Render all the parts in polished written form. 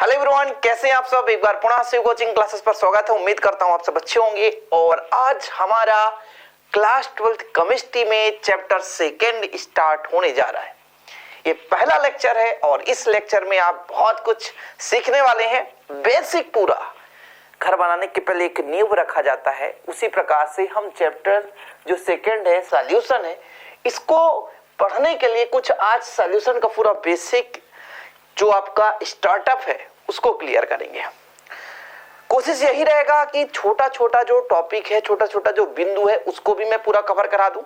Hello everyone, कैसे हैं आप सब। एक बार पुनः शिव कोचिंग क्लासेस पर स्वागत है। उम्मीद करता हूं आप सब अच्छे होंगे। और आज हमारा क्लास 12th केमिस्ट्री में चैप्टर सेकंड स्टार्ट होने जा रहा है। ये पहला लेक्चर है और इस लेक्चर में आप बहुत कुछ सीखने वाले हैं। बेसिक पूरा घर बनाने के पहले एक नींव रखा जाता है, उसी प्रकार से हम चैप्टर जो सेकंड है सॉल्यूशन है, इसको पढ़ने के लिए कुछ आज सॉल्यूशन का पूरा बेसिक जो आपका स्टार्टअप है उसको क्लियर करेंगे। कोशिश यही रहेगा कि छोटा छोटा जो टॉपिक है, छोटा छोटा जो बिंदु है, उसको भी मैं पूरा कवर करा दूं।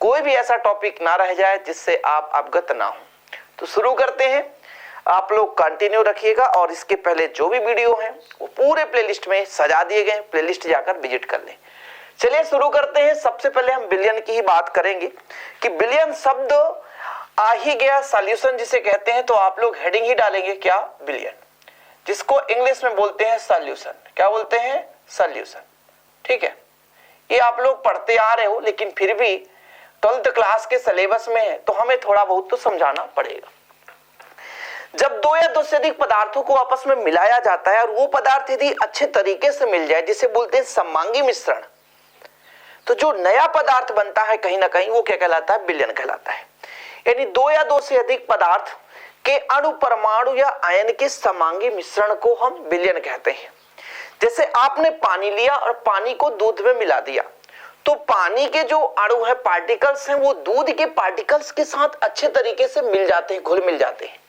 कोई भी ऐसा टॉपिक ना रह जाए जिससे आप अवगत ना हो। तो शुरू करते हैं। आप लोग कंटिन्यू रखिएगा और इसके पहले जो भी वीडियो है वो पूरे प्लेलिस्ट में सजा दिए गए, प्लेलिस्ट जाकर विजिट कर लें। चलिए शुरू करते हैं। सबसे पहले हम बिलियन की ही बात करेंगे कि बिलियन शब्द आ ही गया, सॉल्यूशन जिसे कहते हैं, तो आप लोग हेडिंग ही डालेंगे क्या, बिलियन, जिसको इंग्लिश में बोलते हैं सॉल्यूशन। क्या बोलते हैं, सॉल्यूशन। ठीक है, ये आप लोग पढ़ते आ रहे हो, लेकिन फिर भी 12th क्लास के सिलेबस में है तो हमें थोड़ा बहुत तो समझाना पड़ेगा। जब दो या दो से अधिक पदार्थों को आपस में मिलाया जाता है और वो पदार्थ यदि अच्छे तरीके से मिल जाए, जिसे बोलते हैं समांगी मिश्रण, तो जो नया पदार्थ बनता है कहीं ना कहीं वो क्या कहलाता है, बिलियन कहलाता है। यानी दो या दो से अधिक पदार्थ के अणु, परमाणु या आयन के समांगी मिश्रण को हम बिलियन कहते हैं। जैसे आपने पानी लिया और पानी को दूध में मिला दिया, तो पानी के जो अणु है, पार्टिकल्स हैं, वो दूध के पार्टिकल्स के साथ अच्छे तरीके से मिल जाते हैं, घुल मिल जाते हैं।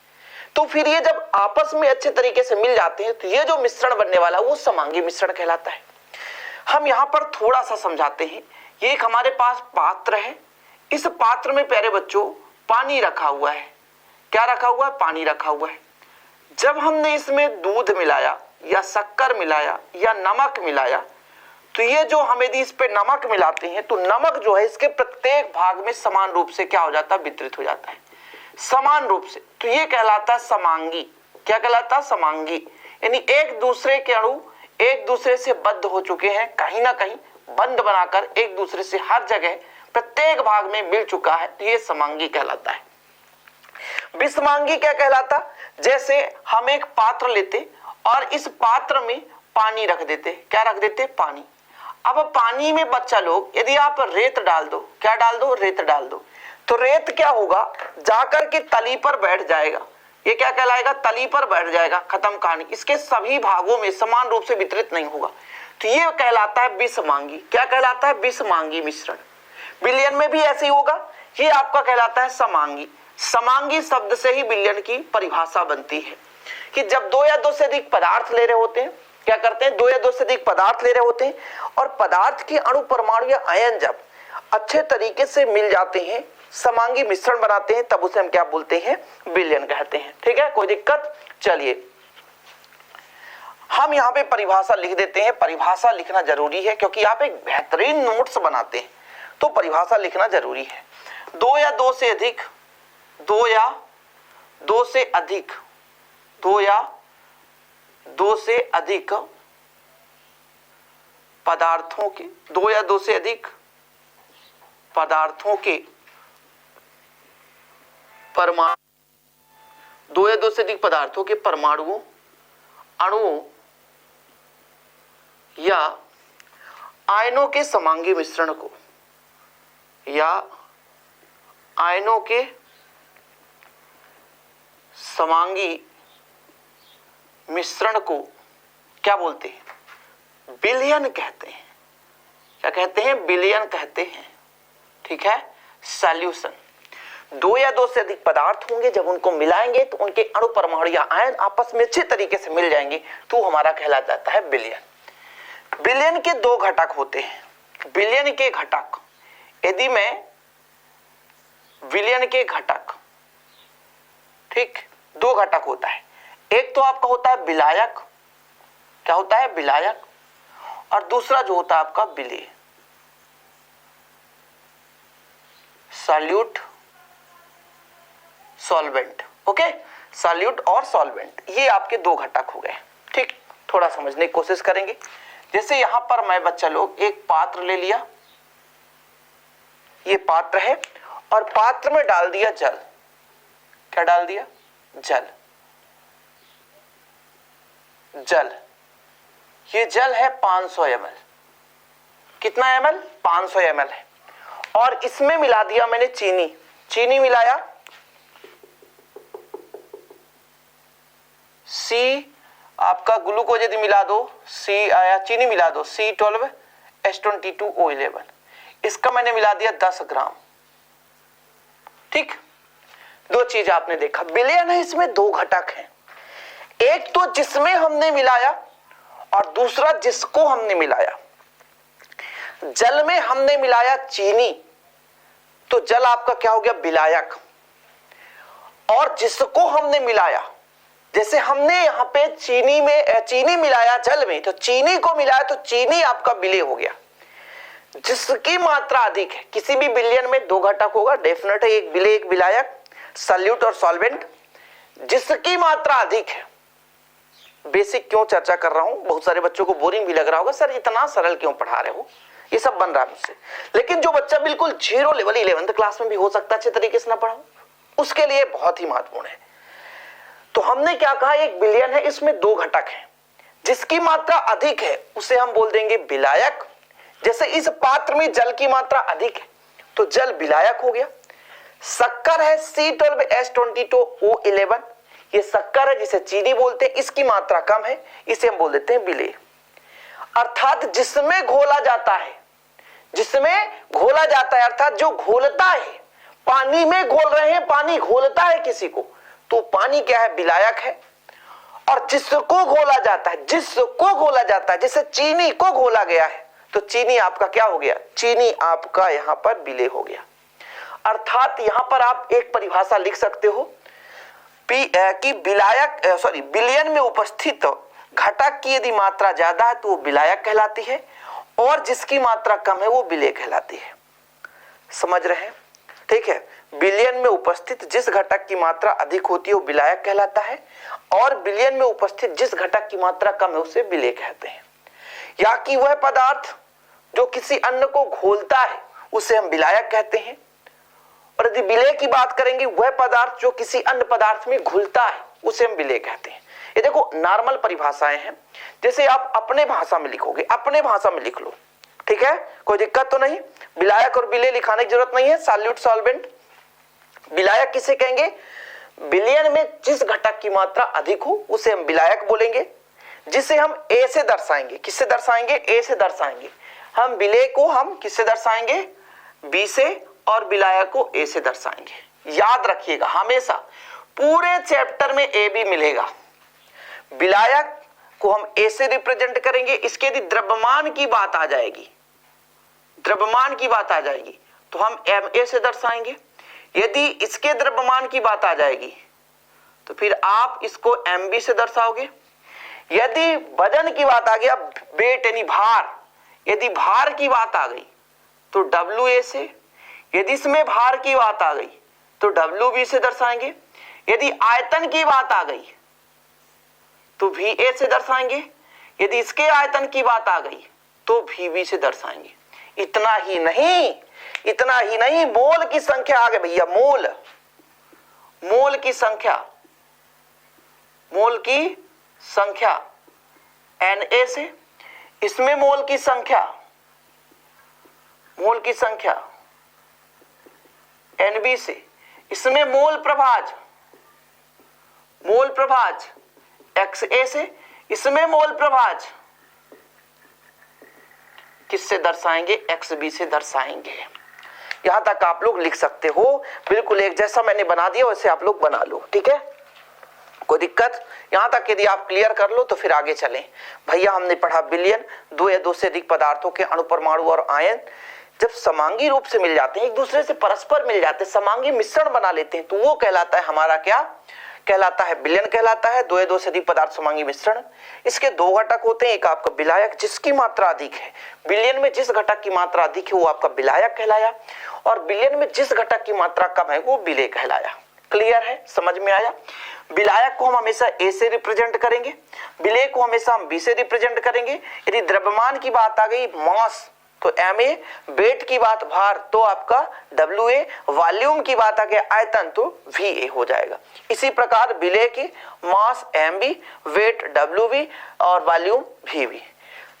तो फिर ये जब आपस में अच्छे तरीके से मिल जाते हैं तो ये जो मिश्रण बनने वाला वो समांगी मिश्रण कहलाता है। हम यहां पर थोड़ा सा समझाते हैं। ये एक हमारे पास पात्र है। इस पात्र में प्यारे बच्चों पानी रखा हुआ है। क्या रखा हुआ है, पानी रखा हुआ है। जब हमने इसमें दूध मिलाया या शक्कर मिलाया या नमक मिलाया, तो ये जो हम यदि इस पे नमक मिलाते हैं तो नमक जो है इसके प्रत्येक भाग में समान रूप से क्या हो जाता है, वितरित हो जाता है, समान रूप से। तो ये कहलाता है समांगी। क्या कहलाता है, समांगी। यानी एक दूसरे के अणु एक दूसरे से बद्ध हो चुके हैं, कहीं ना कहीं बंध बनाकर एक दूसरे से हर जगह प्रत्येक भाग में मिल चुका है, तो ये समांगी कहलाता है। विषमांगी क्या कहलाता, जैसे हम एक पात्र लेते और इस पात्र में पानी रख देते। क्या रख देते, पानी। अब पानी में बच्चा लोग यदि आप रेत डाल दो, क्या डाल दो, रेत डाल दो, तो रेत क्या होगा, जाकर के तली पर बैठ जाएगा। ये क्या कहलाएगा, तली पर बैठ जाएगा, खत्म कहानी। इसके सभी भागों में समान रूप से वितरित नहीं होगा, तो ये कहलाता है विषमांगी। क्या कहलाता है, विषमांगी मिश्रण। बिलियन में भी ऐसे ही होगा, ये आपका कहलाता है समांगी। समांगी शब्द से ही बिलियन की परिभाषा बनती है कि जब दो या दो से अधिक पदार्थ ले रहे होते हैं, क्या करते हैं, दो या दो से अधिक पदार्थ ले रहे होते हैं और पदार्थ के अणु, परमाणु या आयन जब अच्छे तरीके से मिल जाते हैं, समांगी मिश्रण बनाते हैं, तब उसे हम क्या बोलते हैं, बिलियन कहते हैं। ठीक है, कोई दिक्कत। चलिए हम यहाँ पे परिभाषा लिख देते हैं। परिभाषा लिखना जरूरी है क्योंकि आप एक बेहतरीन नोट्स बनाते हैं, तो परिभाषा लिखना जरूरी है। दो या दो से अधिक, दो या दो से अधिक, दो या दो से अधिक पदार्थों के, दो या दो से अधिक पदार्थों के परमाणु, दो या दो से अधिक पदार्थों के परमाणुओं, अणुओं या आयनों के समांगी मिश्रण को, या आयनों के समांगी मिश्रण को क्या बोलते हैं, बिलियन कहते हैं। क्या कहते हैं, बिलियन कहते हैं। ठीक है, सॉल्यूशन। दो या दो से अधिक पदार्थ होंगे, जब उनको मिलाएंगे तो उनके अणु, परमाणु या आयन आपस में अच्छे तरीके से मिल जाएंगे, तो हमारा कहला जाता है बिलियन। बिलियन के दो घटक होते हैं। बिलियन के घटक, यदि मैं विलियन के घटक, ठीक, दो घटक होता है। एक तो आपका होता है विलायक। क्या होता है, विलायक। और दूसरा जो होता है आपका विलेय, सॉल्यूट, सॉल्वेंट। ओके, सॉल्यूट और सॉल्वेंट, ये आपके दो घटक हो गए। ठीक, थोड़ा समझने की कोशिश करेंगे। जैसे यहां पर मैं बच्चा लोग एक पात्र ले लिया, ये पात्र है और पात्र में डाल दिया जल। क्या डाल दिया, जल। जल, ये जल है 500 ml। कितना ml? 500 ml है। और इसमें मिला दिया मैंने चीनी, चीनी मिलाया C, आपका ग्लूकोज यदि मिला दो C आया, चीनी मिला दो C12H22O11, इसका मैंने मिला दिया 10 ग्राम। ठीक, दो चीज आपने देखा, विलयन है, इसमें दो घटक हैं, एक तो जिसमें हमने मिलाया और दूसरा जिसको हमने मिलाया। जल में हमने मिलाया चीनी, तो जल आपका क्या हो गया? विलायक। और जिसको हमने मिलाया, जैसे हमने यहां पे चीनी मिलाया जल में, तो चीनी को मिलाया तो चीनी आपका विलय हो गया। जिसकी मात्रा अधिक है, किसी भी विलयन में दो घटक होगा, डेफिनेट है, एक विलय एक विलायक, सॉल्यूट और सॉल्वेंट। जिसकी मात्रा अधिक है, बेसिक क्यों चर्चा कर रहा हूं, बहुत सारे बच्चों को बोरिंग भी लग रहा होगा, सर इतना सरल क्यों पढ़ा रहे हो, ये सब बन रहा है मुझसे। लेकिन जो बच्चा बिल्कुल जीरो लेवल 11th क्लास में भी हो सकता है अच्छे तरीके से ना पढ़ा, उसके लिए बहुत ही महत्वपूर्ण है। तो हमने क्या कहा, एक विलयन है, इसमें दो घटक हैं, जिसकी मात्रा अधिक है उसे हम बोल देंगे विलायक। जैसे इस पात्र में जल की मात्रा अधिक है तो जल विलायक हो गया। शक्कर है C12H22O11, ये शक्कर है जिसे चीनी बोलते हैं, इसकी मात्रा कम है, इसे हम बोल देते हैं विलेय। अर्थात जिसमें घोला जाता है, जिसमें घोला जाता है, अर्थात जो घोलता है, पानी में घोल रहे हैं, पानी घोलता है किसी को, तो पानी क्या है? विलायक है। और जिसको घोला जाता है, जिसको घोला जाता है, जैसे चीनी को घोला गया है, तो चीनी आपका क्या हो गया? चीनी आपका यहां पर विलय हो गया। अर्थात यहां पर आप एक परिभाषा लिख सकते हो कि विलयन में उपस्थित घटक की यदि मात्रा ज्यादा है तो वो विलायक कहलाती है, और जिसकी मात्रा कम है वो विलेय कहलाती है। समझ रहे हैं? ठीक है, विलयन में उपस्थित जिस घटक की मात्रा अधिक होती है वो विलायक कहलाता है, और विलयन में उपस्थित जिस घटक की मात्रा कम है उसे विलेय कहते हैं। या कि वह पदार्थ जो किसी अन्न को घोलता है उसे हम विलायक कहते हैं, और यदि विलेय की बात करेंगे, वह पदार्थ जो किसी अन्य पदार्थ में घुलता है उसे हम विलेय कहते हैं। ये देखो नॉर्मल परिभाषाएं हैं, जैसे आप अपने भाषा में लिखोगे, अपने भाषा में लिख लो, ठीक है, कोई दिक्कत तो नहीं। विलायक और विलेय लिखाने की जरूरत नहीं है। सॉल्यूट सॉल्वेंट, विलायक किसे कहेंगे? विलयन में जिस घटक की मात्रा अधिक हो उसे हम विलायक बोलेंगे, जिसे हम ए से दर्शाएंगे। किससे दर्शाएंगे? ए से दर्शाएंगे। हम विलेय को हम किससे दर्शाएंगे? बी से, और विलायक को ए से दर्शाएंगे। याद रखिएगा, हमेशा पूरे चैप्टर में ए बी मिलेगा। विलायक को हम ए से रिप्रेजेंट करेंगे, इसके यदि द्रव्यमान की बात आ जाएगी, द्रव्यमान की बात आ जाएगी तो हम एम ए से दर्शाएंगे। यदि इसके द्रव्यमान की बात आ जाएगी तो फिर आप इसको एम बी से दर्शाओगे। यदि वजन की बात आ गई, अब वेट यानी भार, यदि भार की बात आ गई तो डब्ल्यू ए से, यदि इसमें भार की बात आ गई तो डब्ल्यू बी से दर्शाएंगे। यदि आयतन की बात आ गई तो वी ए से दर्शाएंगे, यदि इसके आयतन की बात आ गई तो वी बी से दर्शाएंगे। इतना ही नहीं, इतना ही नहीं, मोल की संख्या आ गई भैया, मोल, मोल की संख्या, मोल की संख्या एन ए से, इसमें मोल की संख्या, मोल की संख्या एन बी से, इसमें मोल प्रभाज, मोल प्रभाज एक्स ए से, इसमें मोल प्रभाज किससे दर्शाएंगे? एक्स बी से दर्शाएंगे। यहां तक आप लोग लिख सकते हो, बिल्कुल एक जैसा मैंने बना दिया वैसे आप लोग बना लो, ठीक है, कोई दिक्कत? यहां तक यदि आप क्लियर कर लो तो फिर आगे चलें। भैया हमने पढ़ा विलयन, दो या दो से अधिक पदार्थों के अणु, परमाणु और आयन जब समांगी रूप से मिल जाते हैं, एक दूसरे से परस्पर मिल जाते हैं, समांगी मिश्रण बना लेते हैं, तो वो कहलाता है हमारा क्या कहलाता है? विलयन कहलाता है। दो या दो से अधिक पदार्थ समांगी मिश्रण, इसके दो घटक होते हैं, एक आपका विलायक जिसकी मात्रा अधिक है, विलयन में जिस घटक की मात्रा अधिक है वो आपका विलायक कहलाया, और विलयन में जिस घटक की मात्रा कम है वो विलेय कहलाया। क्लियर है? समझ में आया? विलायक को हम हमेशा ए से रिप्रेजेंट करेंगे, विलेय को हमेशा हम बी से रिप्रेजेंट करेंगे। यदि द्रव्यमान की बात आ गई, मास, तो Ma वेट की बात भार, तो आपका Wa वॉल्यूम की बात आके आयतन, तो Va हो जाएगा। इसी प्रकार विलय की मास Mb, वेट Wv और volume Vv।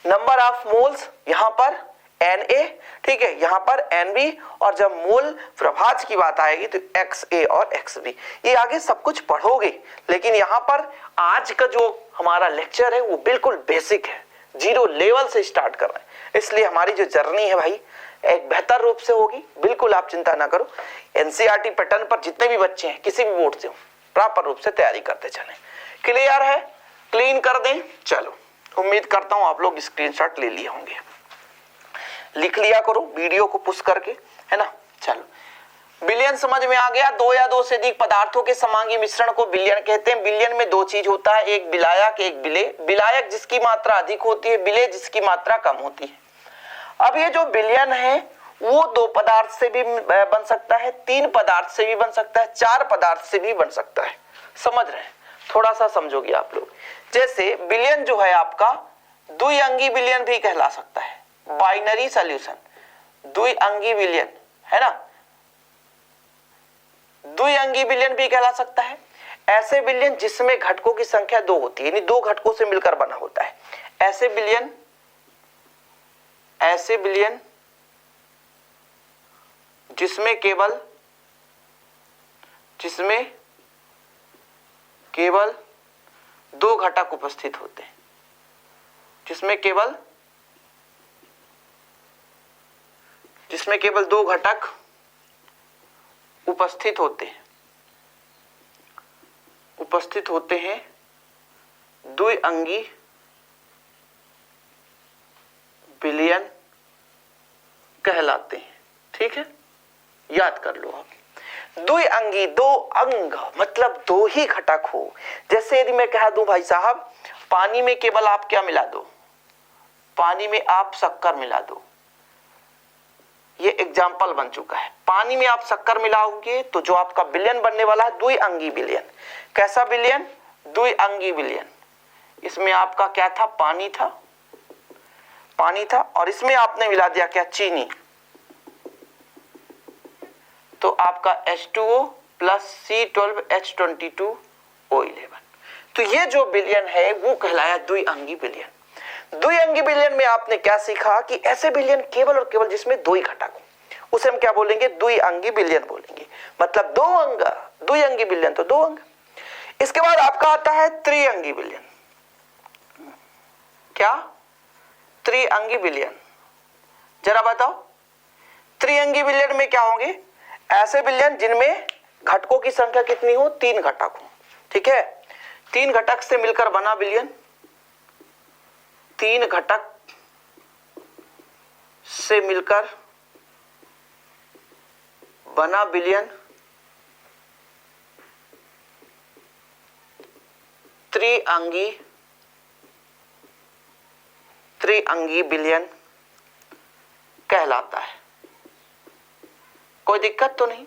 Number of moles यहाँ पर Na, ठीक है, यहाँ पर Nb, और जब मोल प्रभाज की बात आएगी तो Xa और Xb। ये आगे सब कुछ पढ़ोगे, लेकिन यहाँ पर आज का जो हमारा लेक्चर है वो बिल्कुल बेसिक है, जीरो लेवल से स्टार्ट कर रहे हैं, इसलिए हमारी जो जर्नी है भाई एक बेहतर रूप से होगी। बिल्कुल आप चिंता ना करो। एनसीईआरटी पैटर्न पर जितने भी बच्चे हैं किसी भी बोर्ड से हो, प्रॉपर रूप से तैयारी करते चलें। क्लियर है? क्लीन कर दें। चलो, उम्मीद करता हूं आप लोग स्क्रीनशॉट ले लिए होंगे, लिख लिया करो वीडियो को पुश करके, है ना। चलो, विलयन समझ में आ गया। दो या दो से अधिक पदार्थों के समांगी मिश्रण को विलयन कहते हैं। विलयन में दो चीज होता है, एक विलायक, एक विलेय। विलायक जिसकी मात्रा अधिक होती है, विलेय जिसकी मात्रा कम होती है। अब ये जो विलयन है वो दो पदार्थ से भी बन सकता है, तीन पदार्थ से भी बन सकता है, चार पदार्थ से भी बन सकता है। समझ रहे हैं? थोड़ा सा समझोगे आप लोग। जैसे विलयन जो है आपका द्विअंगी विलयन भी कहला सकता है, बाइनरी सॉल्यूशन, द्विअंगी विलयन, है ना, द्विअंगी विलयन भी कहला सकता है। ऐसे विलयन जिसमें घटकों की संख्या दो होती है, यानी दो घटकों से मिलकर बना होता है, ऐसे विलयन जिसमें केवल दो घटक उपस्थित होते हैं, जिसमें केवल दो घटक उपस्थित होते हैं, द्विअंगी विलयन कहलाते हैं। ठीक है, याद कर लो आप। द्विअंगी, दो अंग मतलब दो ही घटक हो। जैसे यदि मैं कह दूं भाई साहब पानी में केवल आप क्या मिला दो, पानी में आप शक्कर मिला दो, ये एग्जाम्पल बन चुका है। पानी में आप शक्कर मिलाओगे तो जो आपका विलयन बनने वाला है द्विअंगी विलयन। कैसा विलयन? द्विअंगी विलयन। इसमें आपका क्या था? पानी था, और इसमें आपने मिला दिया क्या? चीनी। तो आपका H2O प्लस C12H22O11। तो ये जो विलयन है वो कहलाया द्विअंगी विलयन। द्विअंगी विलयन में आपने क्या सीखा कि ऐसे विलयन केवल और केवल जिसमें दो ही घटक हो, उसे हम क्या बोलेंगे? द्विअंगी विलयन बोलेंगे। मतलब दो अंग, द्विअंगी विलयन तो दो अंग। इसके बाद आपका आता है त्रिअंगी विलयन। क्या? त्रिअंगी विलयन। जरा बताओ, त्रिअंगी विलयन में क्या होंगे? ऐसे विलयन जिनमें घटकों की संख्या कितनी हो? तीन घटक हो। ठीक है, तीन घटक से मिलकर बना विलयन, तीन घटक से मिलकर बना विलयन त्रिअंगी विलयन कहलाता है। कोई दिक्कत तो नहीं?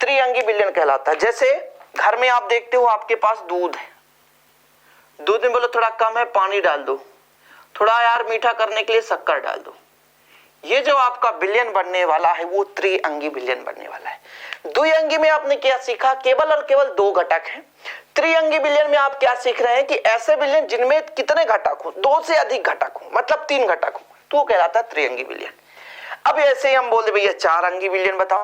त्रिअंगी विलयन कहलाता है। जैसे घर में आप देखते हो आपके पास दूध है, दूध में बोलो थोड़ा कम है, पानी डाल दो, थोड़ा यार मीठा करने के लिए शक्कर डाल दो। ये जो आपका विलयन बनने वाला है वो त्रिअंगी विलयन बनने वाला है। द्विअंगी में आपने क्या सीखा? केवल और केवल दो घटक हैं। त्रिअंगी विलयन में आप क्या सीख रहे हैं कि ऐसे विलयन जिनमें कितने घटक हो? दो से अधिक घटक हो, मतलब तीन घटक हो, तो वो कहलाता है त्रिअंगी विलयन। अब ऐसे ही हम बोलते भैया चार अंगी विलयन बताओ।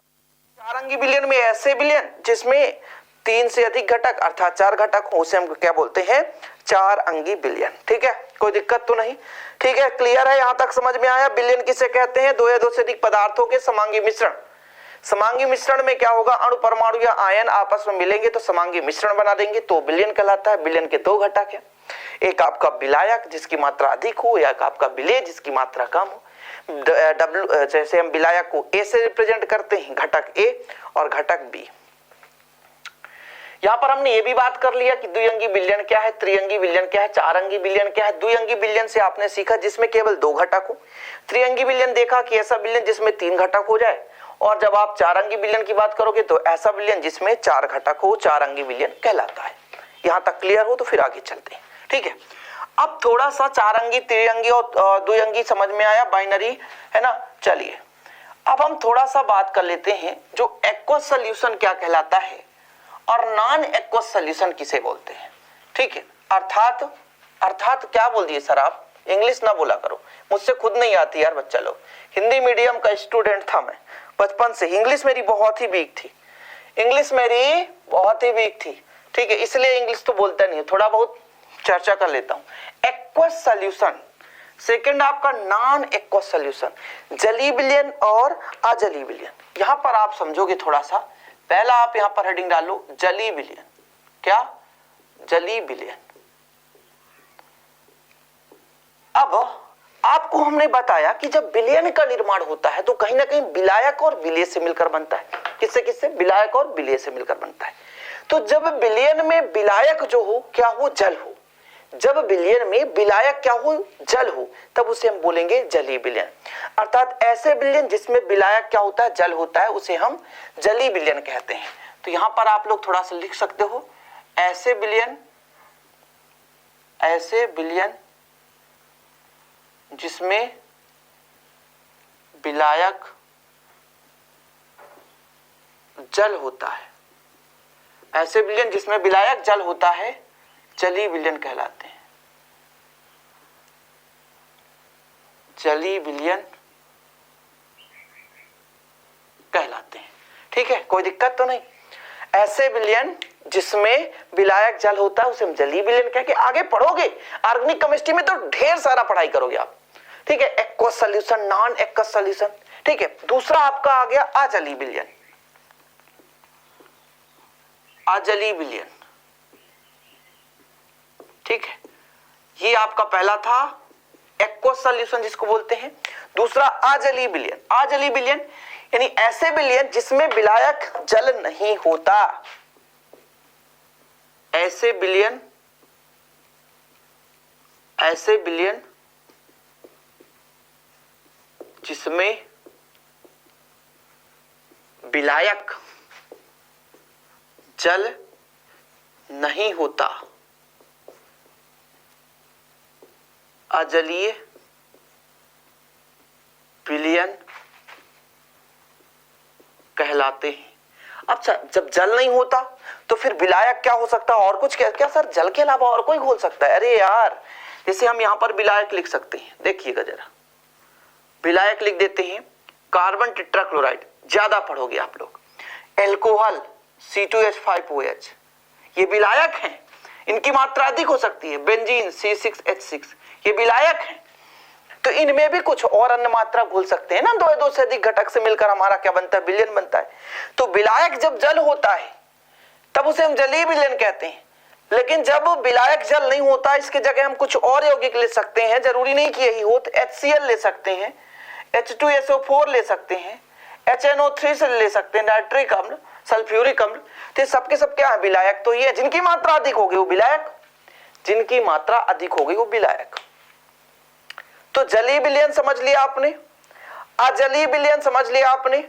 चार अंगी विलयन में ऐसे विलयन जिसमें तीन से अधिक घटक अर्थात चार घटक हो, उसे हम क्या बोलते हैं? चार अंगी विलयन। ठीक है, कोई दिक्कत तो नहीं? ठीक है, क्लियर है? यहां तक समझ में आया? विलयन किसे कहते हैं? दो या दो से अधिक पदार्थों के समांगी मिश्रण। समांगी मिश्रण में क्या होगा? अणु, परमाणु या आयन आपस में मिलेंगे तो समांगी मिश्रण बना देंगे, तो विलयन कहलाता है। विलयन के दो घटक है, एक आपका विलायक जिसकी मात्रा अधिक हो, या आपका विलेय जिसकी मात्रा कम हो। जैसे हम विलायक को ए से रिप्रेजेंट करते हैं, घटक ए और घटक बी। यहां पर हमने ये भी बात कर लिया कि द्विअंगी विलयन क्या है, त्रिअंगी विलयन क्या है, चार अंगी विलयन क्या है। द्विअंगी विलयन से आपने सीखा जिसमें केवल दो घटक हो। त्रिअंगी विलयन देखा कि ऐसा विलयन जिसमें तीन घटक हो जाए, और जब आप चार अंगी विलयन की बात करोगे तो ऐसा विलयन जिसमें चार घटक हो, चार अंगी विलयन कहलाता है। यहां तक क्लियर हो तो फिर आगे चलते हैं। ठीक है, अब थोड़ा सा चारंगी, त्रिअंगी और द्विअंगी समझ में आया, बाइनरी, है ना। चलिए अब हम थोड़ा सा बात कर लेते हैं जो एक्वस सॉल्यूशन क्या कहलाता है और नॉन एक्वस सॉल्यूशन किसे बोलते हैं। ठीक है, अर्थात क्या बोल दिए सर आप, इंग्लिश ना बोला करो, मुझसे खुद नहीं आती यार बच्चा लोग। हिंदी मीडियम का स्टूडेंट था मैं बचपन से, इंग्लिश मेरी बहुत ही वीक थी, ठीक है, इसलिए इंग्लिश तो बोलता नहीं है, थोड़ा बहुत चर्चा कर लेता हूं। एक्वस सॉल्यूशन, सेकंड आपका नॉन एक्वस सॉल्यूशन, जली विलयन और अजली विलयन। यहां पर आप समझोगे थोड़ा सा, पहला आप यहां पर हेडिंग डालो जली विलयन। क्या? जली विलयन। अब आपको हमने बताया कि जब विलयन का निर्माण होता है तो कहीं ना कहीं विलायक और विलेय से मिलकर बनता है। किससे? विलायक और विलेय से मिलकर बनता है। तो जब विलयन में विलायक जो हो क्या हो? जल हो। जब विलयन में विलायक क्या हो? जल हो, तब उसे हम बोलेंगे जली विलयन। अर्थात ऐसे विलयन जिसमें विलायक क्या होता है? जल होता है, उसे हम जली विलयन कहते हैं। तो यहां पर आप लोग थोड़ा सा लिख सकते हो, ऐसे विलयन जिसमें विलायक जल होता है, ऐसे विलयन जिसमें विलायक जल होता है जली विलयन कहलाते हैं। जली विलयन कहलाते हैं। ठीक है, कोई दिक्कत तो नहीं। ऐसे विलयन जिसमें विलायक जल होता है उसे हम जली विलयन कह के आगे पढ़ोगे। ऑर्गेनिक केमिस्ट्री में तो ढेर सारा पढ़ाई करोगे आप। ठीक है, aqueous solution, non aqueous solution. ठीक है, दूसरा आपका आ गया अजली विलयन। अजली विलयन, ठीक है, ये आपका पहला था एक्वस सॉल्यूशन जिसको बोलते हैं। दूसरा अजली विलयन। अजली विलयन यानी ऐसे विलयन जिसमें विलायक जल नहीं होता। ऐसे विलयन जिसमें विलायक जल नहीं होता, अजलीय विलयन कहलाते हैं। अच्छा, जब जल नहीं होता तो फिर विलायक क्या हो सकता है? और कुछ? क्या सर, जल के अलावा और कोई घोल सकता है? अरे यार, जैसे हम यहां पर विलायक लिख सकते हैं, देखिएगा जरा, विलायक लिख देते हैं कार्बन टेट्राक्लोराइड, ज्यादा पढ़ोगे आप लोग। एल्कोहल C2H5OH, ये विलायक हैं, इनकी मात्रा अधिक हो सकती है। बेंजीन C6H6, ये विलायक हैं। तो इनमें भी कुछ और अन्य मात्रा घुल सकते हैं ना, दो से अधिक घटक से मिलकर हमारा क्या बनता है? विलयन बनता है। तो विलायक जब जल होता है तब उसे हम जलीय विलयन कहते हैं। लेकिन जब विलायक जल नहीं होता, इसके जगह हम कुछ और यौगिक ले सकते हैं, जरूरी नहीं कि यही हो, तो HCl ले सकते हैं, H2SO4 ले सकते हैं, HNO3 से ले सकते हैं, नाइट्रिक अम्ल, सल्फ्यूरिक अम्ल। तो सबके सब क्या है? विलायक तो ये, जिनकी मात्रा अधिक होगी वो विलायक, जिनकी मात्रा अधिक होगी वो विलायक। तो जलीय विलयन समझ लिया आपने, अजलीय विलयन समझ लिया आपने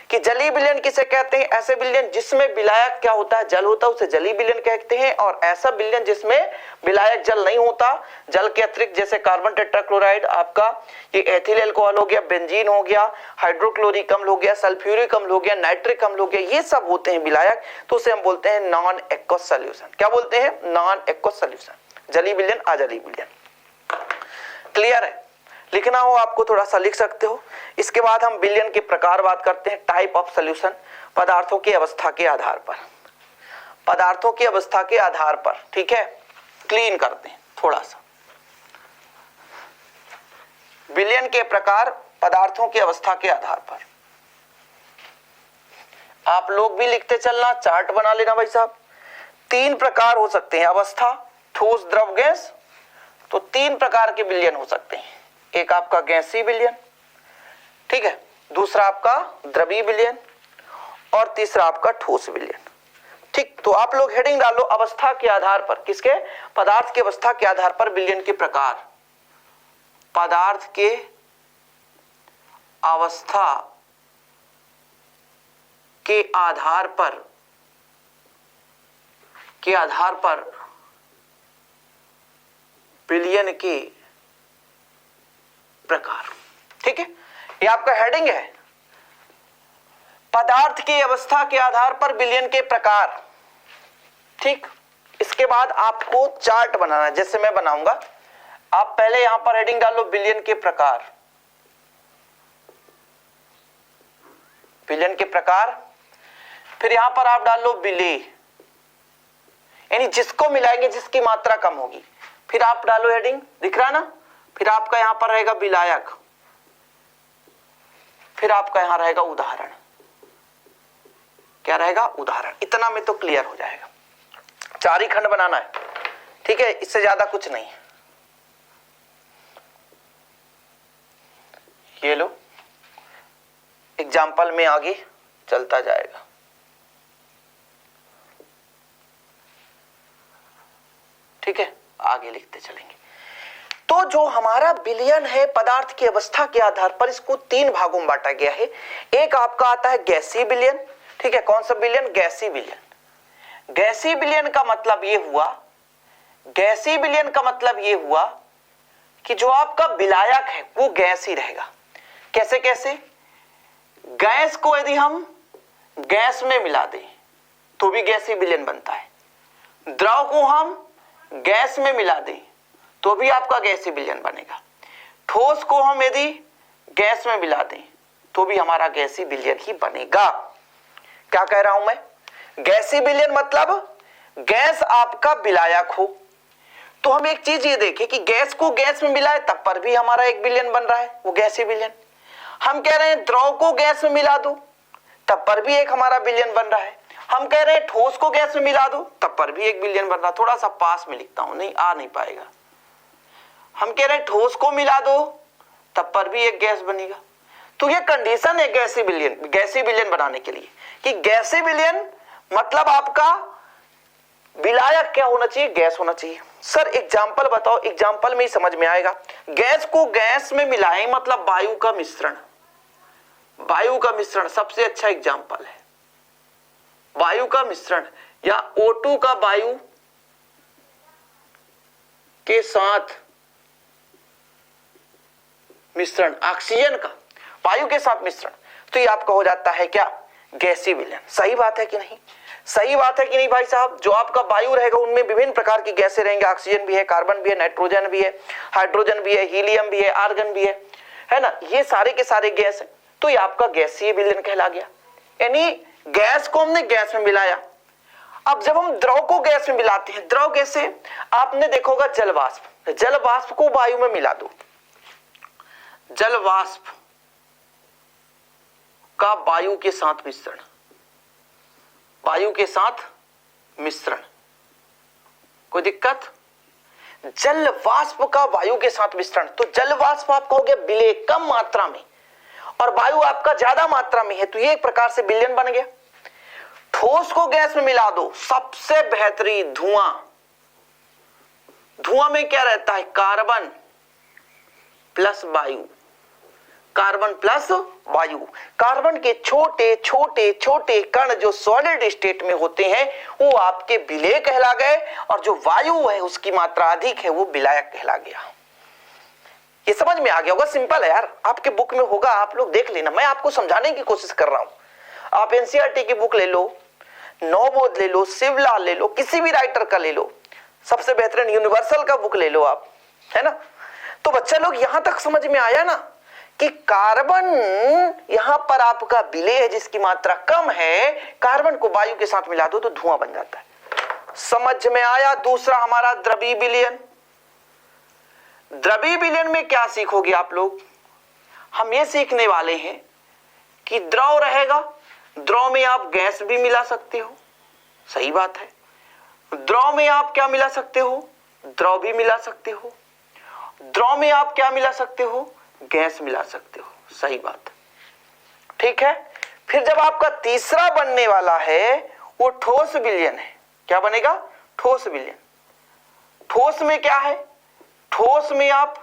कि जलीय विलयन किसे कहते हैं? ऐसे विलयन जिसमें विलायक क्या होता है? जल होता है, उसे जलीय विलयन कहते हैं। और ऐसा विलयन जिसमें विलायक जल नहीं होता, जल के अतिरिक्त, जैसे कार्बन टेट्राक्लोराइड आपका, ये एथिल अल्कोहल हो गया, बेंजीन हो गया, हाइड्रोक्लोरिक अम्ल हो गया, सल्फ्यूरिक अम्ल हो गया, नाइट्रिक अम्ल हो गया, ये सब होते हैं विलायक। तो उसे हम बोलते हैं नॉन एक्वस सॉल्यूशन। क्या बोलते हैं? नॉन एक्वस सॉल्यूशन, जलीय विलयन, अजलीय विलयन। क्लियर है? लिखना हो आपको थोड़ा सा लिख सकते हो। इसके बाद हम विलयन के प्रकार बात करते हैं, टाइप ऑफ सॉल्यूशन, पदार्थों की अवस्था के आधार पर, पदार्थों की अवस्था के आधार पर। ठीक है, क्लीन करते हैं थोड़ा सा। विलयन के प्रकार पदार्थों की अवस्था के आधार पर। आप लोग भी लिखते चलना, चार्ट बना लेना भाई साहब। 3 प्रकार हो सकते हैं अवस्था, ठोस, द्रव, गैस। तो 3 प्रकार के विलयन हो सकते हैं। एक आपका गैसीय विलयन, ठीक है, दूसरा आपका द्रवीय विलयन और तीसरा आपका ठोस विलयन। ठीक, तो आप लोग हेडिंग डालो अवस्था के आधार पर। किसके? पदार्थ की अवस्था के आधार पर विलयन के प्रकार। पदार्थ के अवस्था के आधार पर विलयन के प्रकार। ठीक है, ये आपका हेडिंग है, पदार्थ की अवस्था के आधार पर विलयन के प्रकार। ठीक, इसके बाद आपको चार्ट बनाना है, जैसे मैं बनाऊंगा। आप पहले यहां पर हेडिंग डालो विलयन के प्रकार, विलयन के प्रकार। फिर यहां पर आप डाल लो विलेय, यानी जिसको मिलाएंगे जिसकी मात्रा कम होगी। फिर आप डालो हेडिंग, दिख रहा ना। फिर आपका यहां पर रहेगा विलायक, फिर आपका यहां रहेगा उदाहरण। क्या रहेगा? उदाहरण। इतना में तो क्लियर हो जाएगा। 4 ही खंड बनाना है, ठीक है, इससे ज्यादा कुछ नहीं। ये लो, एग्जाम्पल में आगे चलता जाएगा। ठीक है, आगे लिखते चलेंगे। तो जो हमारा विलयन है पदार्थ की अवस्था के आधार पर, इसको 3 भागों में बांटा गया है। एक आपका आता है गैसीय विलयन। ठीक है, कौन सा विलयन? गैसीय विलयन। गैसीय विलयन का मतलब ये हुआ, गैसीय विलयन का मतलब ये हुआ कि जो आपका विलायक है वो गैस ही रहेगा। कैसे कैसे? गैस को यदि हम गैस में मिला दें तो भी गैसीय विलयन बनता है। द्रव को हम गैस में मिला दें तो भी आपका गैसीय विलयन बनेगा। ठोस को हम यदि गैस में मिला दें तो भी हमारा गैसीय विलयन ही बनेगा। क्या कह रहा हूं मैं? गैसीय विलयन मतलब गैस आपका विलायक हो। तो हम एक चीज ये देखें कि गैस को गैस में मिलाए तब पर भी हमारा एक विलयन बन रहा है, वो गैसीय विलयन। हम कह रहे हैं द्रव को गैस में मिला दो तब पर भी एक हमारा विलयन बन रहा है। हम कह रहे हैं ठोस को गैस में मिला दो तब पर भी एक विलयन बन रहा है। थोड़ा सा पास में लिखता हूं, नहीं आ नहीं पाएगा। हम कह रहे हैं ठोस को मिला दो तब पर भी एक गैस बनेगा। तो ये कंडीशन है गैसीय विलयन बनाने के लिए कि गैसीय विलयन मतलब आपका विलायक क्या होना चाहिए? गैस होना चाहिए। सर एग्जाम्पल बताओ, एग्जाम्पल में ही समझ में आएगा। गैस को गैस में मिलाएं मतलब वायु का मिश्रण। वायु का मिश्रण सबसे अच्छा एग्जाम्पल है। वायु का मिश्रण या O2 का वायु के साथ मिश्रण, ऑक्सीजन का वायु के साथ मिश्रण, तो ये आपका हो जाता है क्या? गैसीय विलयन। सही बात है कि नहीं? सही बात है कि नहीं भाई साहब? जो आपका वायु रहेगा उनमें विभिन्न प्रकार की गैसें रहेंगे। ऑक्सीजन भी है, कार्बन भी है, नाइट्रोजन भी है, हाइड्रोजन भी है, हीलियम भी है, आर्गन भी है ना? ये सारे के सारे गैस है। तो ये आपका गैसीय विलयन कहला गया। यानी गैस को हमने गैस में मिलाया। अब जब हम द्रव को गैस में मिलाते हैं, द्रव कैसे? आपने देखा होगा जल वाष्प। जल वाष्प को वायु में मिला दो, जल वाष्प का वायु के साथ मिश्रण, वायु के साथ मिश्रण, कोई दिक्कत? जल वाष्प का वायु के साथ मिश्रण। तो जल वाष्प आपका हो गया विलेय कम मात्रा में और वायु आपका ज्यादा मात्रा में है, तो ये एक प्रकार से विलयन बन गया। ठोस को गैस में मिला दो, सबसे बेहतरीन धुआं। धुआं में क्या रहता है? कार्बन प्लस वायु, कार्बन प्लस वायु। कार्बन के छोटे छोटे छोटे कण जो सॉलिड स्टेट में होते हैं वो आपके विलेय कहला गए, और जो वायु है उसकी मात्रा अधिक है वो विलायक कहला गया। ये समझ में आ गया होगा? सिंपल है यार, आपके बुक में होगा, आप लोग देख लेना। मैं आपको समझाने की कोशिश कर रहा हूं। आप एनसीईआरटी की बुक ले लो, नवबोध ले लो, शिवलाल ले लो, किसी भी राइटर का ले लो, सबसे बेहतरीन यूनिवर्सल का बुक ले लो आप, है ना? तो बच्चा लोग यहां तक समझ में आया ना कि कार्बन यहां पर आपका विलेय है जिसकी मात्रा कम है, कार्बन को वायु के साथ मिला दो तो धुआं बन जाता है। समझ में आया? दूसरा हमारा द्रवीय विलयन। द्रवीय विलयन में क्या सीखोगे आप लोग? हम ये सीखने वाले हैं कि द्रव रहेगा, द्रव में आप गैस भी मिला सकते हो। सही बात है। द्रव में आप क्या मिला सकते हो? द्रव भी मिला सकते हो। द्रव में आप क्या मिला सकते हो? गैस मिला सकते हो। सही बात, ठीक है। फिर जब आपका तीसरा बनने वाला है वो ठोस विलयन है। क्या बनेगा? ठोस विलयन। ठोस में क्या है? ठोस में आप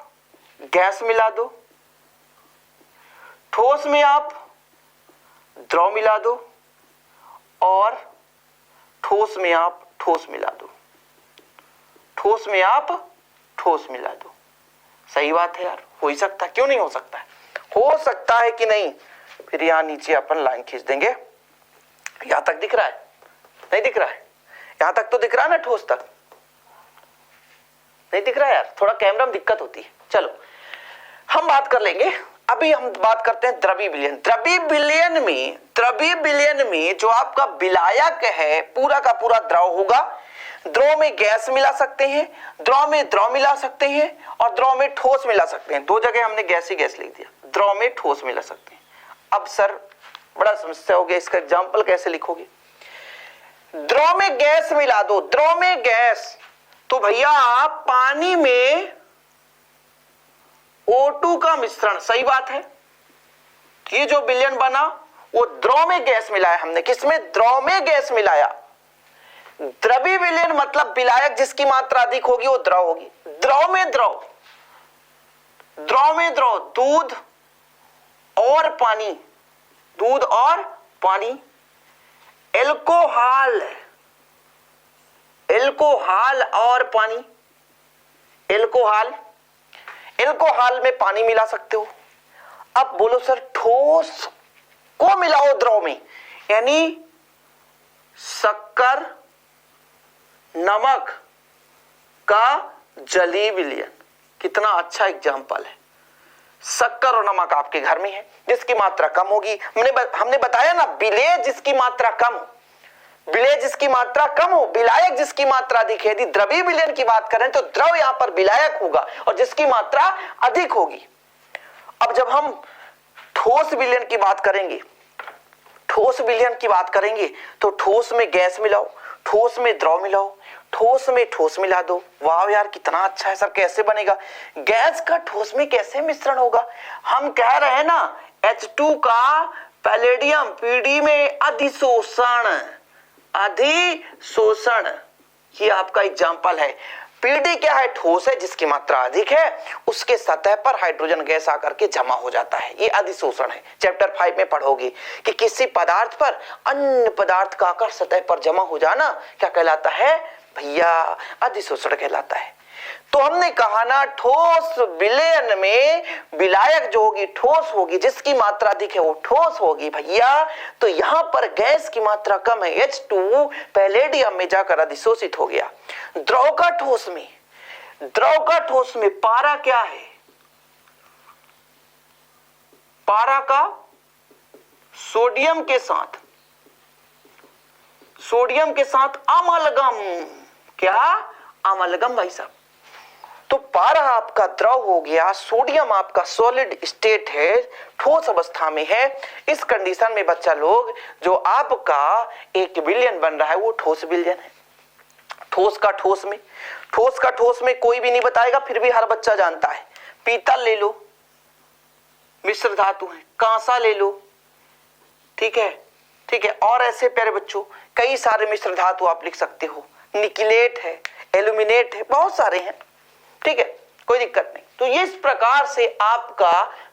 गैस मिला दो, ठोस में आप द्रव मिला दो, और ठोस में आप ठोस मिला दो। ठोस में आप ठोस मिला दो। सही बात है यार, हो ही सकता है, क्यों नहीं हो सकता है, हो सकता है कि नहीं। फिर यहां नीचे अपन लाइन खींच देंगे। यहां तक दिख रहा है, नहीं दिख रहा है? यहां तक तो दिख रहा है ना, ठोस तक नहीं दिख रहा है यार, थोड़ा कैमरा में दिक्कत होती है। चलो हम बात कर लेंगे, अभी हम बात करते हैं द्रवी विलयन। द्रवी विलयन में जो आपका विलायक है पूरा का पूरा द्रव होगा। द्रव में गैस मिला सकते हैं, द्रव में द्रव मिला सकते हैं और द्रव में ठोस मिला सकते हैं। दो जगह हमने गैस ही गैस लिख दिया, द्रव में ठोस मिला सकते हैं। अब सर बड़ा समस्या हो गया, इसका एग्जाम्पल कैसे लिखोगे? द्रव में गैस मिला दो, द्रव में गैस, तो भैया पानी में O2 का मिश्रण। सही बात है, ये जो विलयन बना वो द्रव में गैस मिलाया हमने। किसमें? द्रव में गैस मिलाया। द्रवी विलयन मतलब विलायक जिसकी मात्रा अधिक होगी वो द्रव होगी। द्रव में द्रव, द्रव में द्रव, दूध और पानी, दूध और पानी। एल्कोहल, एल्कोहल और पानी, एल्कोहल, एल्कोहल में पानी मिला सकते हो। अब बोलो सर ठोस को मिलाओ द्रव में, यानी शक्कर नमक का जलीय विलयन। कितना अच्छा एग्जाम्पल है। शक्कर और नमक आपके घर में है, जिसकी मात्रा कम होगी, हमने बताया ना, विलेय जिसकी मात्रा कम हो, विलेय जिसकी मात्रा कम हो, विलायक जिसकी मात्रा अधिक है। यदि द्रवीय विलयन की बात करें तो द्रव यहां पर विलायक होगा और जिसकी मात्रा अधिक होगी। अब जब हम ठोस विलयन की बात करेंगे, ठोस विलयन की बात करेंगे तो ठोस में गैस मिलाओ, ठोस में द्रव मिलाओ, ठोस में ठोस मिला दो। वाह यार कितना अच्छा है सर, कैसे बनेगा? गैस का ठोस में कैसे मिश्रण होगा? हम कह रहे हैं ना H2 का पैलेडियम पीडी में अधिशोषण, अधिशोषण, ये आपका एग्जाम्पल है। पीडी क्या है? ठोस है जिसकी मात्रा अधिक है, उसके सतह पर हाइड्रोजन गैस आकर के जमा हो जाता है, ये अधिशोषण है। चैप्टर 5 में पढ़ोगे कि किसी पदार्थ पर अन्य पदार्थ का आकर सतह पर जमा हो जाना क्या कहलाता है भैया? अधिशोषण कहलाता है। तो हमने कहा ना ठोस विलयन में विलायक जो होगी ठोस होगी, जिसकी मात्रा अधिक है वो ठोस होगी भैया। तो यहां पर गैस की मात्रा कम है, H2 पैलेडियम में जाकर अधिशोषित हो गया। द्रव का ठोस में, द्रव का ठोस में पारा क्या है? पारा का सोडियम के साथ, सोडियम के साथ अमलगम, क्या? अमलगम भाई साहब। तो पारा आपका द्रव हो गया, सोडियम आपका सॉलिड स्टेट है, ठोस अवस्था में है। इस कंडीशन में बच्चा लोग जो आपका एक विलयन बन रहा है वो ठोस विलयन है। ठोस का ठोस में, ठोस का ठोस में कोई भी नहीं बताएगा, फिर भी हर बच्चा जानता है। पीतल ले लो, मिश्र धातु है। कांसा ले लो, ठीक है, ठीक है। और ऐसे प्यारे बच्चों कई सारे मिश्र धातु आप लिख सकते हो। निकिलेट है, एल्यूमिनेट है, बहुत सारे हैं, ठीक है, कोई दिक्कत नहीं। तो इस प्रकार से आपका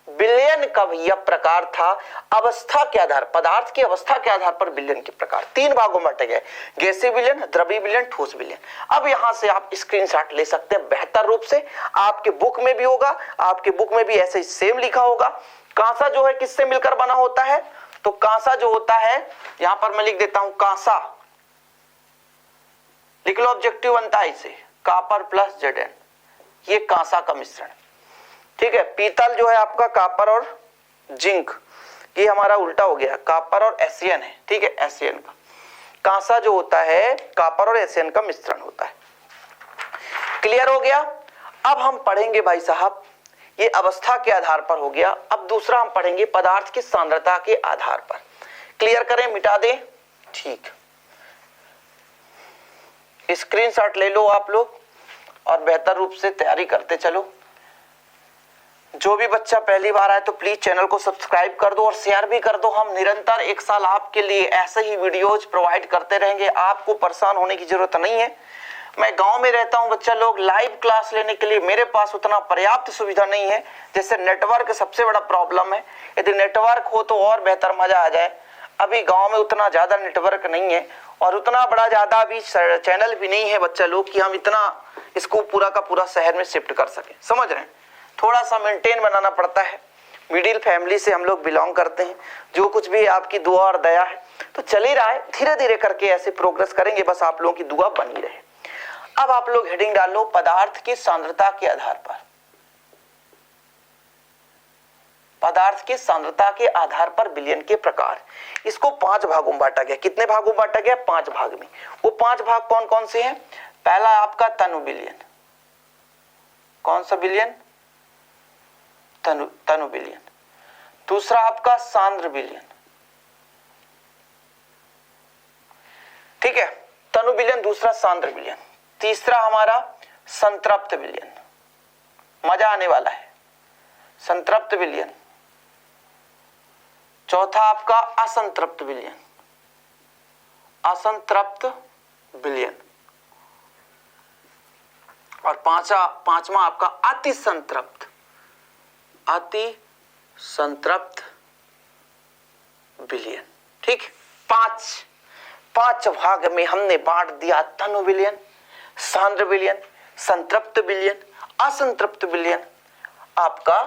विलयन का भैया प्रकार था, अवस्था के आधार, पदार्थ की अवस्था के आधार पर विलयन के प्रकार तीन भागों में बांटे गए, गैसीय विलयन, द्रवीय विलयन, ठोस विलयन। अब यहां से आप स्क्रीनशॉट ले सकते हैं बेहतर रूप से, आपके बुक में भी होगा, आपके बुक में भी ऐसे सेम लिखा होगा। कांसा जो है किससे मिलकर बना होता है? तो कांसा जो होता है, यहां पर मैं लिख देता हूं कांसा, लिख लो, ऑब्जेक्टिव बनता है इसे कॉपर प्लस Zn, ये कांसा का मिश्रण, ठीक है। पीतल जो है आपका कॉपर और जिंक, ये हमारा उल्टा हो गया, कॉपर और एसियन है, ठीक है, एसियन का। कांसा जो होता है कॉपर और एसियन का मिश्रण होता है। क्लियर हो गया? अब हम पढ़ेंगे भाई साहब, ये अवस्था के आधार पर हो गया। अब दूसरा हम पढ़ेंगे पदार्थ की सांद्रता के आधार पर। क्लियर करें, मिटा दें, ठीक। स्क्रीनशॉट ले लो आप लोग और बेहतर रूप से तैयारी करते चलो। जो भी बच्चा पहली बार आए तो प्लीज चैनल को सब्सक्राइब कर दो और शेयर भी कर दो। हम निरंतर एक साल आपके लिए ऐसे ही वीडियोज प्रोवाइड करते रहेंगे, आपको परेशान होने की जरूरत नहीं है। मैं गांव में रहता हूं बच्चा लोग, लाइव क्लास लेने के लिए मेरे पास उतना पर्याप्त सुविधा नहीं है। जैसे नेटवर्क सबसे बड़ा प्रॉब्लम है, यदि नेटवर्क हो तो और बेहतर मजा आ जाए। अभी गांव में उतना ज्यादा नेटवर्क नहीं है और उतना बड़ा ज्यादा अभी चैनल भी नहीं है बच्चा लोग कि हम इतना इसको पूरा का पूरा शहर में शिफ्ट कर सके। समझ रहे हैं? थोड़ा सा मेंटेन बनाना पड़ता है। मिडिल फैमिली से हम लोग बिलोंग करते हैं। जो कुछ भी आपकी दुआ और दया है तो चल ही रहा है, धीरे धीरे करके ऐसे प्रोग्रेस करेंगे, बस आप लोगों की दुआ बनी रहे। अब आप लोग हेडिंग डाल लो, पदार्थ की सांद्रता के आधार पर। पदार्थ की सांद्रता के आधार पर विलयन के प्रकार। इसको 5 भागों में बांटा गया। कितने भागों में बांटा गया? 5 भाग में। वो 5 भाग कौन कौन से हैं? पहला आपका तनु विलयन। कौन सा विलयन? तनु विलयन। दूसरा आपका सांद्र विलयन। ठीक है, तनु विलयन, दूसरा सांद्र विलयन। तीसरा हमारा संतृप्त विलयन। मजा आने वाला है। संतृप्त विलयन। चौथा आपका असंतृप्त विलयन। असंतृप्त विलयन। और पांचवा आपका अति संतृप्त। अति संतृप्त विलयन। ठीक, पांच भाग में हमने बांट दिया। तनु विलयन, सांद्र विलयन, संतृप्त विलयन, असंतृप्त विलयन, आपका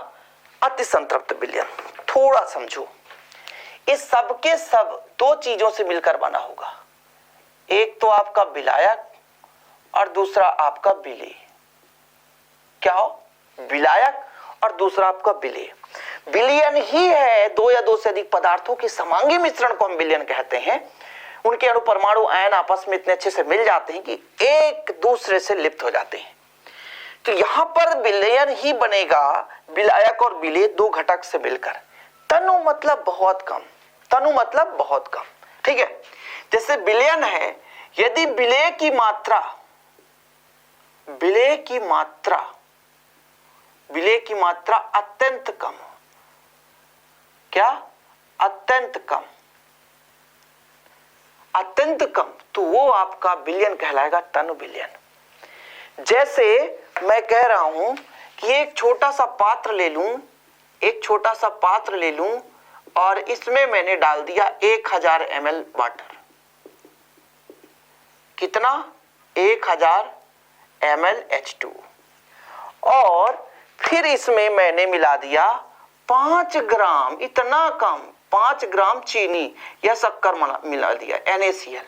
अति संतृप्त विलयन। थोड़ा समझो, इस सब के सब 2 चीजों से मिलकर बना होगा। एक तो आपका विलायक और दूसरा आपका विलेय। क्या हो? विलायक और दूसरा आपका विलेय। विलयन ही है 2 या 2 से अधिक पदार्थों के समांगी मिश्रण को हम विलयन कहते हैं। उनके अणु परमाणु आयन आपस में इतने अच्छे से मिल जाते हैं कि एक दूसरे से लिप्त हो जाते हैं। तो यहां पर विलयन ही बनेगा, विलायक और विलेय 2 घटक से मिलकर। तनु मतलब बहुत कम। तनु मतलब बहुत कम। ठीक है, जैसे विलयन है, यदि विलेय की मात्रा अत्यंत कम हो। क्या? अत्यंत कम। अत्यंत कम, तो वो आपका विलयन कहलाएगा तनु विलयन। जैसे मैं कह रहा हूं कि एक छोटा सा पात्र ले लूं और इसमें मैंने डाल दिया 1000 ml वाटर। कितना? 1000 ml H2। और फिर इसमें मैंने मिला दिया 5 ग्राम, इतना कम, 5 ग्राम चीनी या शक्कर मिला दिया, NaCl।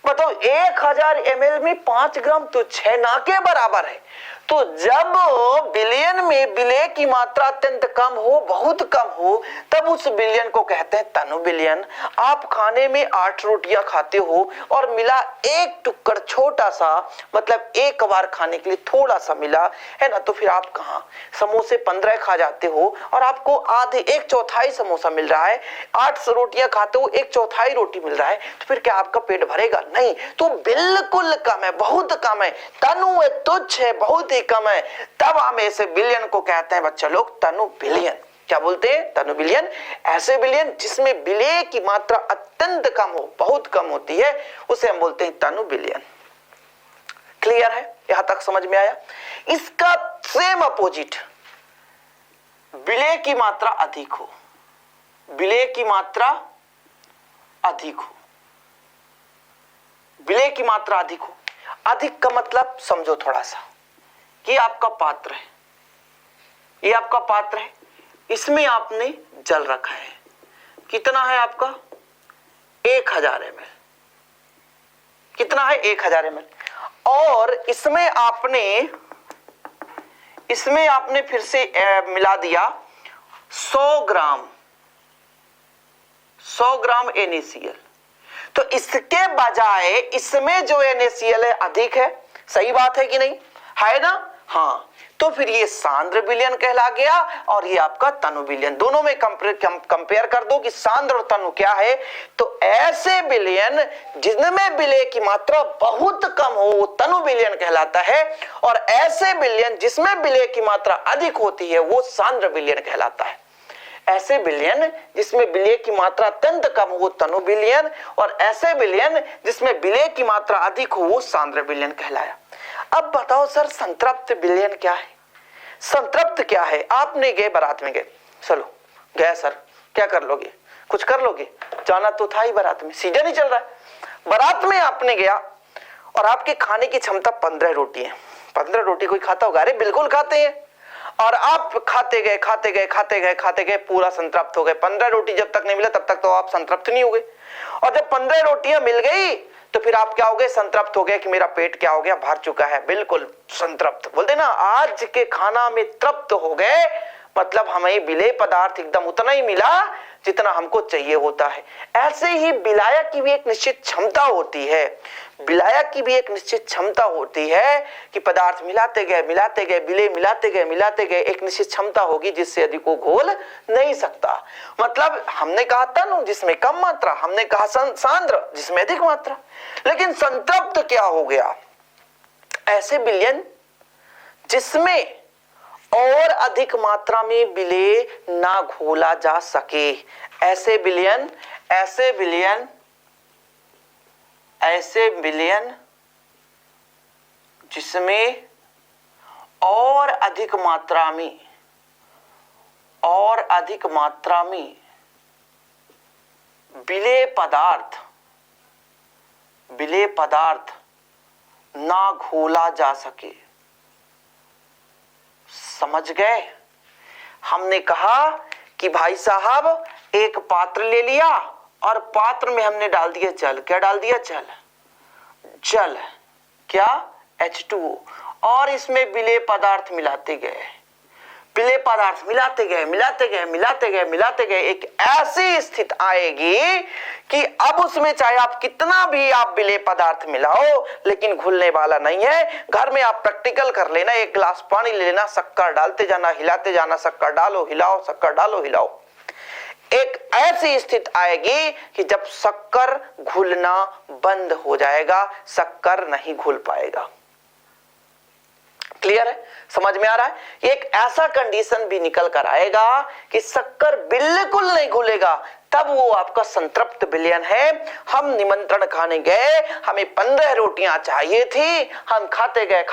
बताओ 1000 ml में 5 ग्राम तो 6 ना के बराबर है। तो जब विलयन में विलेय की मात्रा अत्यंत कम हो, बहुत कम हो, तब उस विलयन को कहते हैं तनु विलयन। आप खाने में 8 रोटियां खाते हो और मिला एक टुकड़ छोटा सा, मतलब एक बार खाने के लिए थोड़ा सा मिला है ना, तो फिर आप कहां समोसे 15 खा जाते हो और आपको आधे 1/4 समोसा मिल रहा है। 8 रोटियां खाते हो, 1/4 रोटी मिल रहा है, तो फिर क्या आपका पेट भरेगा? नहीं। तो बिल्कुल कम है, बहुत कम है। तनु है, तुच्छ है, बहुत ही कम है। तब हम ऐसे विलयन को कहते हैं बच्चा लोग तनु विलयन। क्या बोलते हैं? तनु विलयन। ऐसे विलयन जिसमें विलेय की मात्रा अत्यंत कम हो, बहुत कम होती है, उसे हम बोलते हैं तनु विलयन। क्लियर है? यहां तक समझ में आया? इसका सेम अपोजिट, विलेय की मात्रा अधिक हो, विलेय की मात्रा अधिक हो, विलेय की मात्रा अधिक हो। अधिक का मतलब समझो थोड़ा सा। ये आपका पात्र है, ये आपका पात्र है, इसमें आपने जल रखा है। कितना है आपका? 1000 ml। कितना है? 1000 ml। और इसमें आपने फिर से मिला दिया 100 ग्राम NaCl। तो इसके बजाय इसमें जो NaCl है अधिक है। सही बात है कि नहीं? है ना? हाँ। तो फिर ये सांद्र विलयन कहला गया और ये आपका तनु विलयन। दोनों में कंपेयर कर दो कि सांद्र और तनु क्या है। तो ऐसे विलयन जिनमें विलेय की मात्रा बहुत कम हो वो तनु विलयन कहलाता है, और ऐसे विलयन जिसमें विलेय की मात्रा अधिक होती है वो सांद्र विलयन कहलाता है। ऐसे विलयन जिसमें विलेय की मात्रा अत्यंत कम हो वो तनु विलयन, और ऐसे विलयन जिसमें विलेय की मात्रा अधिक हो वो सांद्र विलयन कहलाया। अब बताओ सर संतृप्त विलयन क्या है? संतृप्त क्या है? आपने गए बारात में गए, चलो गया सर, क्या कर लोगे? कुछ कर लोगे? जाना तो था ही बारात में, सीजन ही चल रहा है। बारात में आपने गया और आपके खाने की क्षमता 15 रोटी है, 15 रोटी कोई खाता होगा? अरे बिल्कुल खाते हैं। और आप खाते गए खाते गए खाते गए खाते गए पूरा संतृप्त हो गए। 15 रोटी जब तक नहीं मिला तब तक तो आप संतृप्त नहीं हो गए। और जब 15 रोटियां मिल गई तो फिर आप क्या हो गए? संतृप्त हो गए कि मेरा पेट क्या हो गया? भर चुका है। बिल्कुल संतृप्त। बोलते ना आज के खाना में तृप्त हो गए, मतलब हमें विलेय पदार्थ एकदम उतना ही मिला जितना हमको चाहिए होता है। ऐसे ही विलायक की भी एक निश्चित क्षमता होती है। विलायक की भी एक निश्चित क्षमता होती है कि पदार्थ मिलाते गए विलेय मिलाते गए एक निश्चित क्षमता होगी जिससे अधिक को घोल नहीं सकता। मतलब हमने कहा तनु जिसमें कम मात्रा, हमने कहा सांद्र जिसमें अधिक मात्रा। लेकिन संतृप्त क्या हो गया? ऐसे विलयन जिसमें और अधिक मात्रा में विलेय ना घोला जा सके। ऐसे विलयन जिसमें और अधिक मात्रा में विलेय पदार्थ ना घोला जा सके। समझ गए? हमने कहा कि भाई साहब एक पात्र ले लिया और पात्र में हमने डाल दिया जल। क्या डाल दिया? जल। क्या? H2O। और इसमें विलेय पदार्थ मिलाते गए मिलाते गए एक ऐसी स्थिति आएगी कि अब उसमें चाहे आप कितना भी आप विलेय पदार्थ मिलाओ लेकिन घुलने वाला नहीं है। घर में आप प्रैक्टिकल कर लेना, एक गिलास पानी ले लेना, शक्कर डालते जाना, हिलाते जाना, शक्कर डालो हिलाओ, शक्कर डालो हिलाओ। एक ऐसी स्थिति आएगी कि जब शक्कर घुलना बंद हो जाएगा, शक्कर नहीं घुल पाएगा। क्लियर है? समझ में आ रहा है? एक ऐसा कंडीशन भी निकल कर आएगा कि शक्कर बिल्कुल नहीं घुलेगा, तब वो आपका संतृप्त विलयन है। हम निमंत्रण खाने गए, हमें 15 रोटियां चाहिए थी, हम खाते गए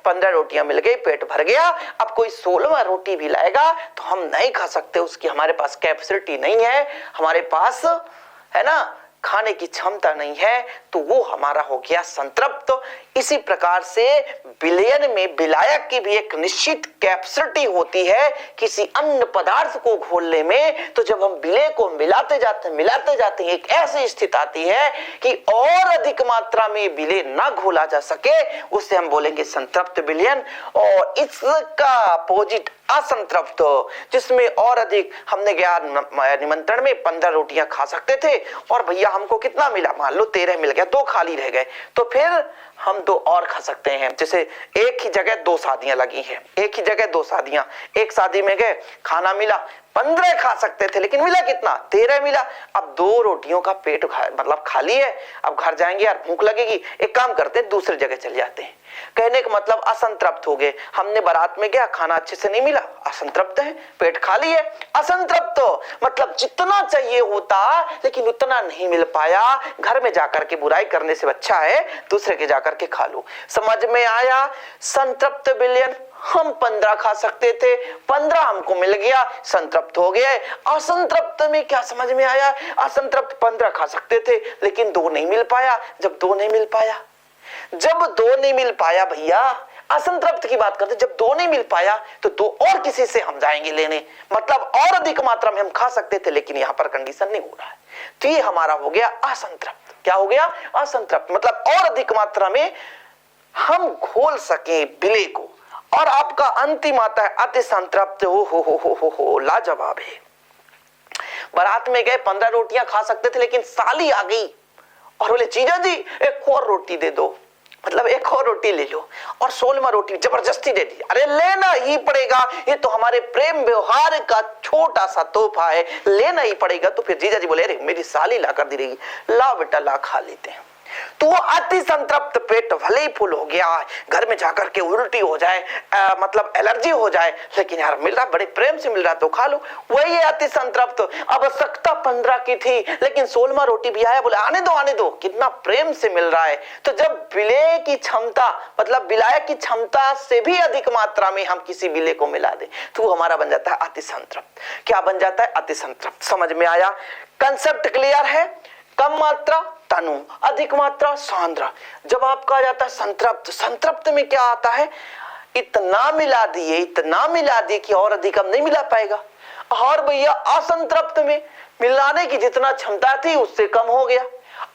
15 रोटियां मिल गई, पेट भर गया। अब कोई 16वां रोटी भी लाएगा तो हम नहीं खा सकते, उसकी हमारे पास कैपेसिटी नहीं है, हमारे पास है ना खाने की क्षमता नहीं है, तो वो हमारा हो गया संतृप्त। इसी प्रकार से विलयन में विलायक की भी एक निश्चित कैपेसिटी होती है किसी अन्य पदार्थ को घोलने में। तो जब हम विलेय को मिलाते जाते एक ऐसी स्थिति आती है कि और अधिक मात्रा में विलेय ना घोला जा सके, उससे हम बोलेंगे संतृप्त विलयन। और इसका अपोजिट असंतृप्त, जिसमें और अधिक हमने गया निमंत्रण में 15 रोटियां खा सकते थे और भैया हमको कितना मिला? मान लो 13 मिल गया, 2 खाली रह गए, तो फिर हम 2 और खा सकते हैं। जैसे एक ही जगह 2 शादियां लगी हैं, एक शादी में गए, खाना मिला 15 खा सकते थे लेकिन मिला कितना? 13 मिला। अब 2 रोटियों का पेट मतलब खाली है। अब घर जाएंगे यार भूख लगेगी, एक काम करते हैं दूसरी जगह चले जाते हैं। कहने का मतलब असंतृप्त हो गए। हमने बारात में गया, खाना अच्छे से नहीं मिला, असंतृप्त है, पेट खाली है। असंतृप्त मतलब जितना चाहिए होता लेकिन उतना नहीं मिल पाया। घर में जाकर के बुराई करने से अच्छा है दूसरे के जाकर के खा लो। समझ में आया? संतृप्त विलयन हम 15 खा सकते थे, 15 हमको मिल गया, संतृप्त हो गए। असंतृप्त में क्या समझ में आया? असंतृप्त 15 खा सकते थे लेकिन 2 नहीं मिल पाया। जब 2 नहीं मिल पाया भैया, असंतृप्त की बात करते, जब 2 नहीं मिल पाया तो 2 और किसी से हम जाएंगे लेने, मतलब और अधिक मात्रा में हम खा सकते थे लेकिन यहां पर कंडीशन नहीं हो रहा है, तो ये हमारा हो गया असंतृप्त। क्या हो गया? असंतृप्त मतलब और अधिक मात्रा में हम घोल सके विलेय को। और आपका अंतिम आता है अति संतृप्त। हो लाजवाब है। बारात में गए, 15 रोटियां खा सकते थे लेकिन साली आ गई और बोले जीजा जी एक और रोटी दे दो, मतलब एक और रोटी ले लो, और 16वां रोटी जबरदस्ती दे दी। अरे लेना ही पड़ेगा, ये तो हमारे प्रेम व्यवहार का छोटा सा तोहफा है, लेना ही पड़ेगा। तो फिर जीजा जी बोले अरे मेरी साली ला कर दी रहेगी, ला बेटा ला, खा लेते हैं। तो वो अति संतृप्त पेट भले ही फुल हो गया, घर में जाकर के उल्टी हो जाए, मतलब एलर्जी हो जाए, लेकिन यार मिल रहा, बड़े प्रेम से मिल रहा तो खा लो, वही है अति संतृप्त। आवश्यकता 15 की थी लेकिन 16वां रोटी भी आया, बोले आने दो, कितना प्रेम से मिल रहा है। तो जब विलेय की क्षमता मतलब विलायक की क्षमता से भी अधिक मात्रा में हम किसी विलेय को मिला दे तो वो हमारा बन जाता है अति संतृप्त। क्या बन जाता है? अति संतृप्त। समझ में आया? कंसेप्ट क्लियर है? कम मात्रा तनु, अधिक मात्रा सांद्र। जब आपका आ जाता है संतृप्त, संतृप्त में क्या आता है, इतना मिला दिए कि और अधिक हम नहीं मिला पाएगा। और भैया असंतृप्त में मिलाने की जितना क्षमता थी उससे कम हो गया।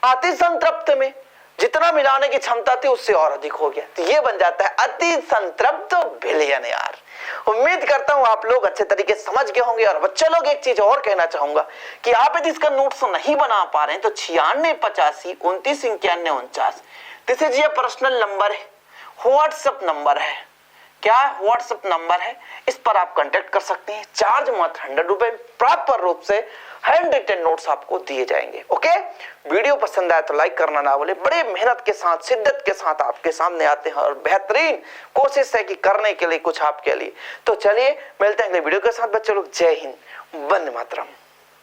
अति संतृप्त में जितना मिलाने की क्षमता थी उससे और अधिक हो गया। तो ये बन जाता है अति संतृप्त विलयन यार। उम्मीद करता हूं आप लोग अच्छे तरीके से समझ गए होंगे। और बच्चे लोग एक चीज और कहना चाहूंगा कि आप यदि इसका नोट्स नहीं बना पा रहे हैं तो 96 85 29 91 49 दिस इज ये पर्सनल नंबर है, व्हाट्सएप नंबर है। क्या व्हाट्सएप नंबर है, इस पर आप कांटेक्ट कर सकते हैं। चार्ज मात्र 100 रुपए, प्रॉपर रूप से हैंड रिटन नोट्स आपको दिए जाएंगे। ओके, वीडियो पसंद आया तो लाइक करना ना भूले। बड़े मेहनत के साथ, शिद्दत के साथ आपके सामने आते हैं और बेहतरीन कोशिश है कि करने के लिए कुछ आपके लिए। तो चलिए मिलते हैं अगले वीडियो के साथ बच्चे लोग। जय हिंद, वंदे मातरम।